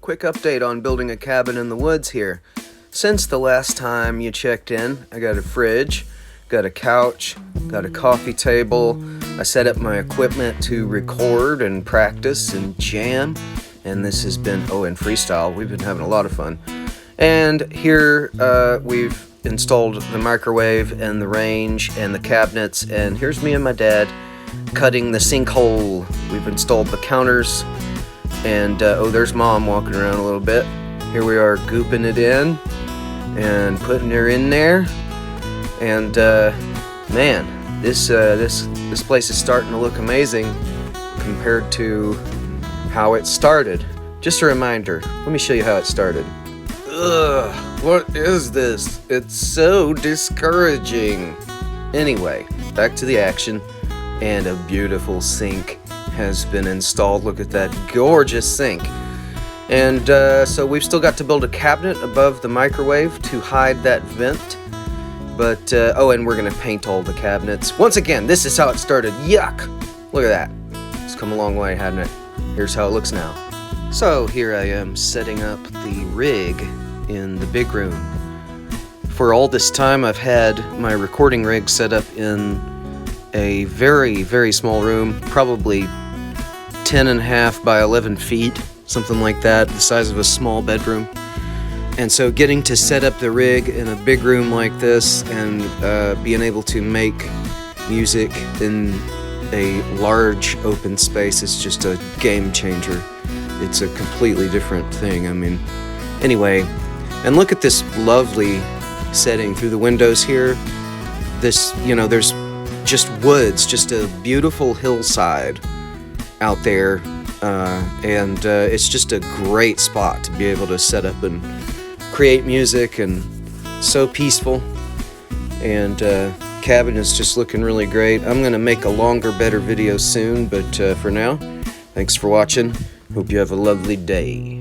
Quick update on building a cabin in the woods here. Since the last time you checked in, I got a fridge, got a couch, got a coffee table. I set up my equipment to record and practice and jam, and this has been, and freestyle. We've been having a lot of fun. And here we've installed the microwave and the range and the cabinets, and here's me and my dad cutting the sinkhole. We've installed the counters, and there's Mom walking around a little bit. Here we are gooping it in and putting her in there, and man, this place is starting to look amazing compared to how it started. Just a reminder, let me show you how it started. Ugh, what is this? It's so discouraging. Anyway, back to the action, and a beautiful sink has been installed. Look at that gorgeous sink. And so we've still got to build a cabinet above the microwave to hide that vent. But, and we're gonna paint all the cabinets. Once again, this is how it started. Yuck! Look at that. It's come a long way, hasn't it? Here's how it looks now. So here I am setting up the rig in the big room. For all this time, I've had my recording rig set up in a very, very small room, probably 10.5 by 11 feet, something like that, the size of a small bedroom. And so getting to set up the rig in a big room like this and being able to make music in a large open space is just a game changer. It's a completely different thing. I mean, anyway, and look at this lovely setting through the windows here. This, there's just woods, just a beautiful hillside out there, and it's just a great spot to be able to set up and create music, and so peaceful. And cabin is just looking really great. I'm gonna make a longer, better video soon, but for now, thanks for watching. Hope you have a lovely day.